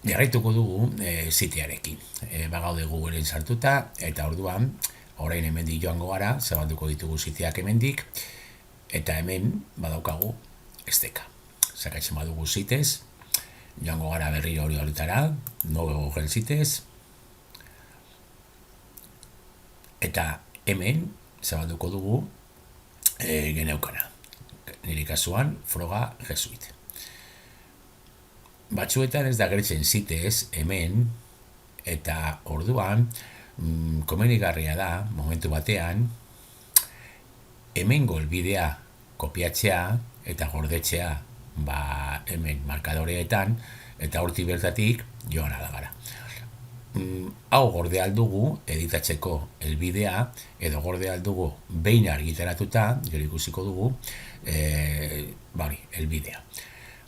Jarraituko dugu sitearekin. Bagaude Googleen sartuta, eta orduan, orain hemendik joango gara, zabalduko ditugu siteak hemendik, eta hemen badaukagu esteka. Sakatzen badugu sitez, joango gara berriro hori horretara, Google sitez, eta hemen zabalduko dugu geneukana. Nire kasuan, Froga Jesuit. Batzuetan ez da gertzen sitez hemen, eta orduan komenigarria da, momentu batean, hemengo helbidea kopiatzea eta gordetzea hemen markadoreetan, eta hortik bertatik joan ala gara. Hau gorde aldugu editatzeko helbidea, edo gorde aldugu behin argitaratuta, gero ikusiko dugu, helbidea.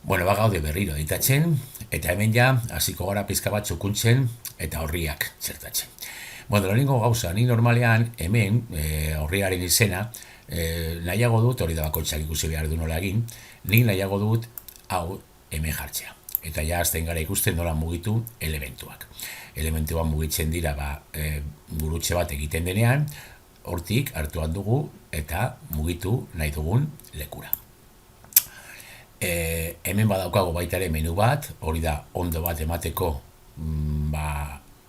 Bueno, gaude berriro editatzen, eta hemen ja, hasiko gara pizka bat txukuntzen, eta horriak txertatzen. Bueno, lehenengo gauza, ni normalean, hemen, horriaren izena, nahiago dut, hori da bakoitzak ikusi behar du nola egin, ni nahiago dut, hau, hemen jartzea. Eta ja, azten gara ikusten nola mugitu elementuak. Elementuak mugitzen dira, gurutxe bat egiten denean, hortik hartuan dugu, eta mugitu nahi dugun lekura. Hemen badaukago baita ere menu bat, hori da ondo bat emateko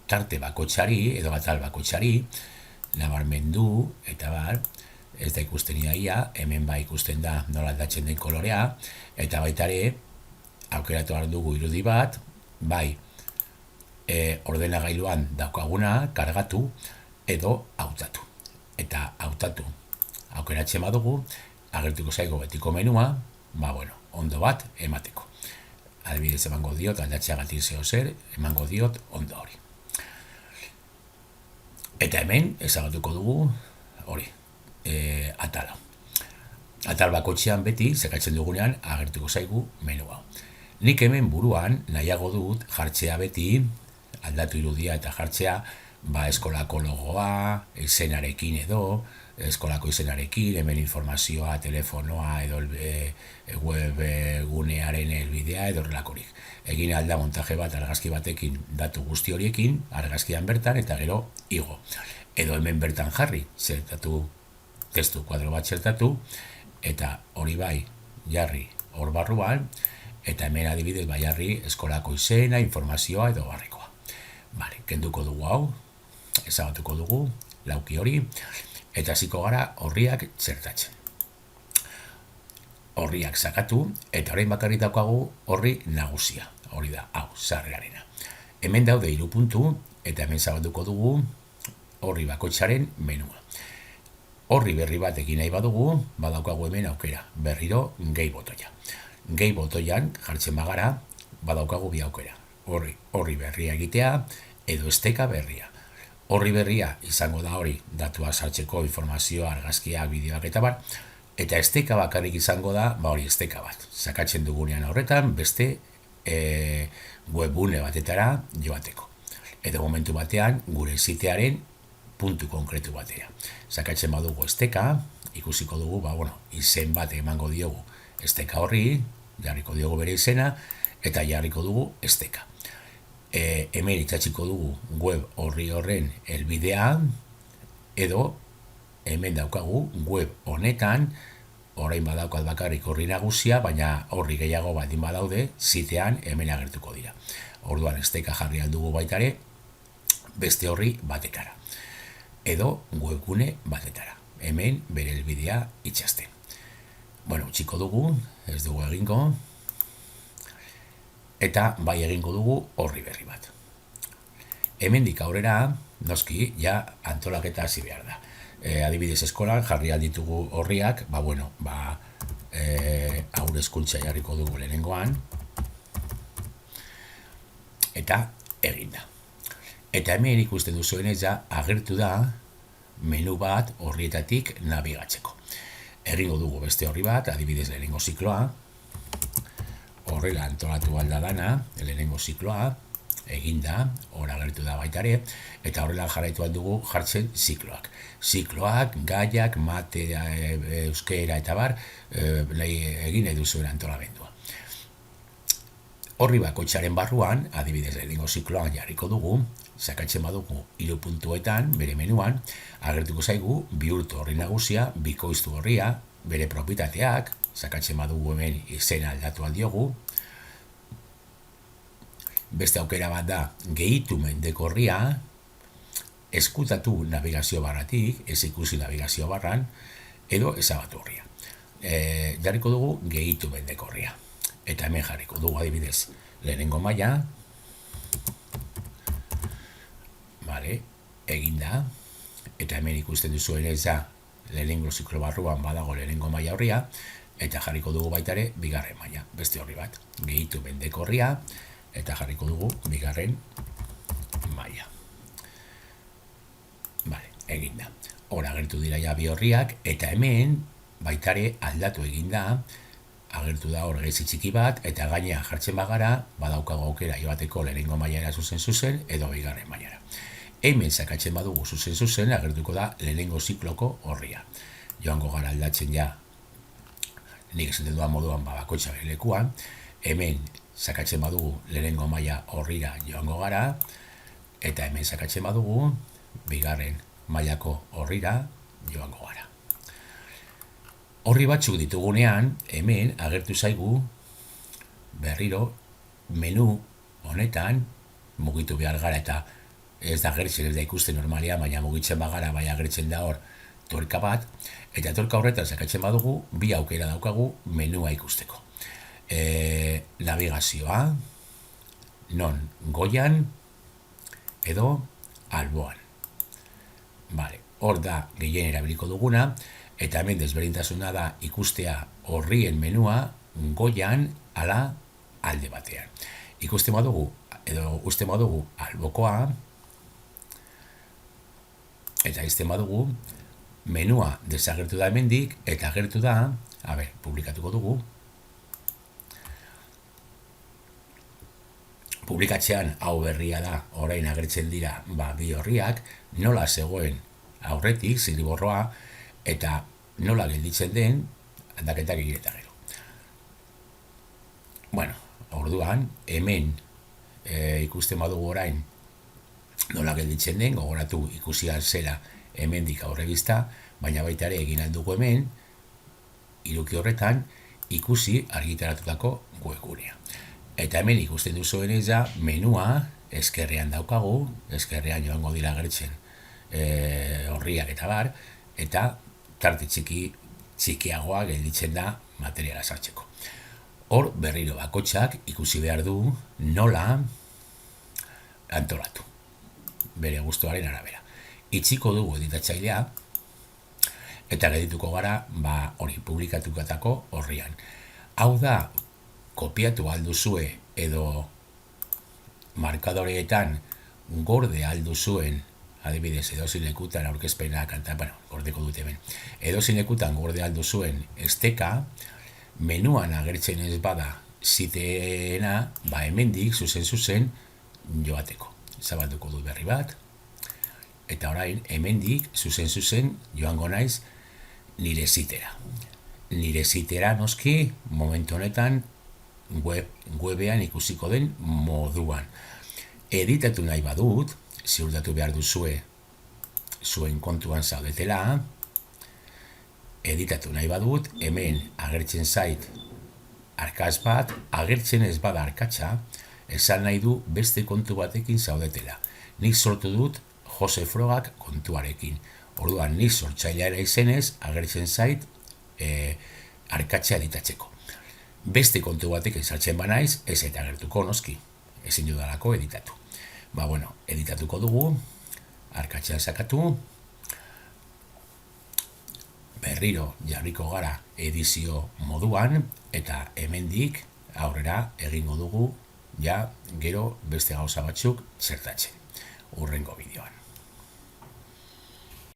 tarte bakoitzari edo atal bakoitzari, nabarmendu eta ez da ikusten iaia, hemen ikusten da nola aldatzen den kolorea, eta baita ere aukeratu behar dugu irudi bat, ordenagailuan daukaguna kargatu edo hautatu. Eta hautatu aukeratzen badugu, agertuko zaigo betiko menua, ondo bat emateko. Adibidez emango diot, aldatxeagatik zeo zer, emango diot ondo hori. Eta hemen, ezagatuko dugu, hori, atala. Atal bakoitzean beti, zekatzen dugunean, agertuko zaigu menua. Nik hemen buruan, nahiago dut, jartzea beti, aldatu irudia eta jartzea, eskolako logoa, izenarekin edo, eskolako izenarekin, hemen informazioa, telefonoa edo web gunearen helbidea edo horrelakorik. Egin alda montaje bat argazki batekin datu guzti horiekin, argazkian bertan eta gero igo. Edo hemen bertan jarri, zertatu, testu kuadro bat zertatu, eta hori jarri hor barruan, eta hemen adibidez jarri eskolako izena, informazioa edo barrikoa. Kenduko dugu hau, ezabatuko dugu, lauki hori, eta hasiko gara horriak txertatzen. Horriak sakatu, eta orain bakarrik daukagu horri nagusia. Hori da, hau, sarrerarena. Hemen daude 3 puntu, eta hemen zabatuko dugu horri bakoitzaren menua. Horri berri bat egin nahi badugu, badaukagu hemen aukera, berriro gehi botoia. Gehi botoian jartzen bagara, badaukagu bi aukera. Horri berria egitea, edo esteka berria. Horri berria izango da hori datua sartzeko informazioa, argazkiak, bideoak eta eta esteka bakarrik izango da, hori esteka bat. Sakatzen dugunean horretan, beste webgune batetara joateko. Edo momentu batean, gure sitearen puntu konkretu batera. Sakatzen badugu esteka, ikusiko dugu, izen bat emango diogu esteka horri, jarriko diogu bere izena, eta jarriko dugu esteka. Hemen itxatxiko dugu web horri horren helbidea, edo hemen daukagu web honetan, orain badaukat bakarrik horri nagusia, baina horri gehiago baldin badaude, sitean hemen agertuko dira. Orduan esteka jarri aldugu baitare, beste horri batetara. Edo webgune batetara. Hemen bere helbidea itxasten. Utziko dugu, ez dugu egingo, eta egingo dugu horri berri bat. Hemendik aurrera, noski, antolaketa hasi behar da. Adibidez eskolan jarri alditugu horriak, haur hezkuntza jarriko dugu lehenengoan, eta eginda. Eta hemen ikusten duzuenez agertu da menu bat horrietatik nabigatzeko. Egingo dugu beste horri bat, adibidez lehenengo zikloa, horrela antolatu alda dana, lehenengo zikloa, eginda, hor agertu da baitare, eta horrela jarraitu aldugu jartzen zikloak. Zikloak, gaiak, mate, euskera eta egin eduzuen antolamendua. Horri bakoitzaren barruan, adibidez lehenengo zikloan jarriko dugu, sakatzen badugu 3 puntuetan, bere menuan, agertuko zaigu bihurtu horri nagusia, bikoiztu horria, bere propietateak, sakatzen badugu hemen izena aldatu aldiogu. Beste aukera bat da, gehitu mendeko horria, eskutatu navigazio barratik, ez ikusi navigazio barran, edo ezabatu horria. Jarriko dugu gehitu mendeko horria. Eta hemen jarriko dugu adibidez lehenengo maila, vale, eginda, eta hemen ikusten duzu ere ez da lehenengo ziklo barruan badago lehenengo maila horria, eta jarriko dugu baita ere bigarren maila, beste horri bat, gehitu mendeko horria, eta jarriko dugu bigarren maila. Vale, eginda. Hor agertu dira ja bi horriak, eta hemen baita ere aldatu eginda, agertu da hor gezi txiki bat, eta gainean jartzen bagara, badaukago aukera joateko lehenengo mailara zuzen, edo bigarren mailara. Hemen sakatzen badugu zuzen, agertuko da lehenengo zikloko horria. Joango gara aldatzen ja, nik esaten duan moduan bakoitza bere lekuan, hemen sakatzen badugu lehenengo maila horrira joango gara, eta hemen sakatzen badugu bigarren mailako horrira joango gara. Horri batzuk ditugunean, hemen agertu zaigu berriro menu honetan mugitu behar gara, eta ez da agertzen, ez da ikusten normalia, baina mugitzen bagara, bai agertzen da hor tuerka bat, eta tuerka horretan sakatzen badugu, bi aukera daukagu menua ikusteko. Navigazioa, non goian edo alboan. Vale, hor da gehien erabiliko duguna, eta hemen desberdintasuna da ikustea horrien menua goian ala alde batean. Ikusten badugu, edo usten badugu albokoa, eta izten badugu, menua desagertu da hemendik, eta agertu da, publikatuko dugu, publikatzean hau berria da, orain agertzen dira bi horriak, nola zegoen aurretik, zirriborroa, eta nola gelditzen den aldaketak egin eta gero. Bueno, orduan, hemen ikusten badugu orain nola gelditzen den, gogoratu ikusian zera hemendik aurregizta, baina baita ere egin aldugu hemen, iruki horretan, ikusi argitaratutako webgunea. Eta hemen ikusten duzuen ez da, menua eskerrean daukagu, eskerrean joango dira agertzen horriak eta bar, eta tarte txikiagoa gelditzen da materiala sartzeko. Hor berriro bakoitzak ikusi behar du nola antolatu, bere gustuaren arabera. Itziko dugu editatzailea, eta geldituko gara hori publikatukatako horrian. Hau da, kopiatu alduzue edo markadoreetan gorde alduzuen, adibidez, edozin lekutan aurkezpenak, gordeko dut hemen, edozin lekutan gorde alduzuen esteka, menuan agertzen ez bada ziteena, hemendik zuzen joateko. Zabalduko dut berri bat, eta orain hemendik zuzen joango naiz nire zitera. Nire zitera noski momentu honetan webean ikusiko den moduan. Editatu nahi badut, ziurtatu behar duzue zuen kontuan zaudetela, editatu nahi badut, hemen agertzen zait arkaz bat, agertzen ez bada arkatza, esan nahi du beste kontu batekin zaudetela. Nik sortu dut Jose Frogak kontuarekin. Orduan, nik sortzailea izenez, agertzen zait arkatza editatzeko. Beste kontu batekin sartzen banaiz, ez eta agertuko noski, ezin dudalako editatu. Editatuko dugu, arkatzean sakatu, berriro jarriko gara edizio moduan, eta hemendik aurrera egingo dugu, gero beste gauza batzuk zertatzen. Hurrengo bideoan.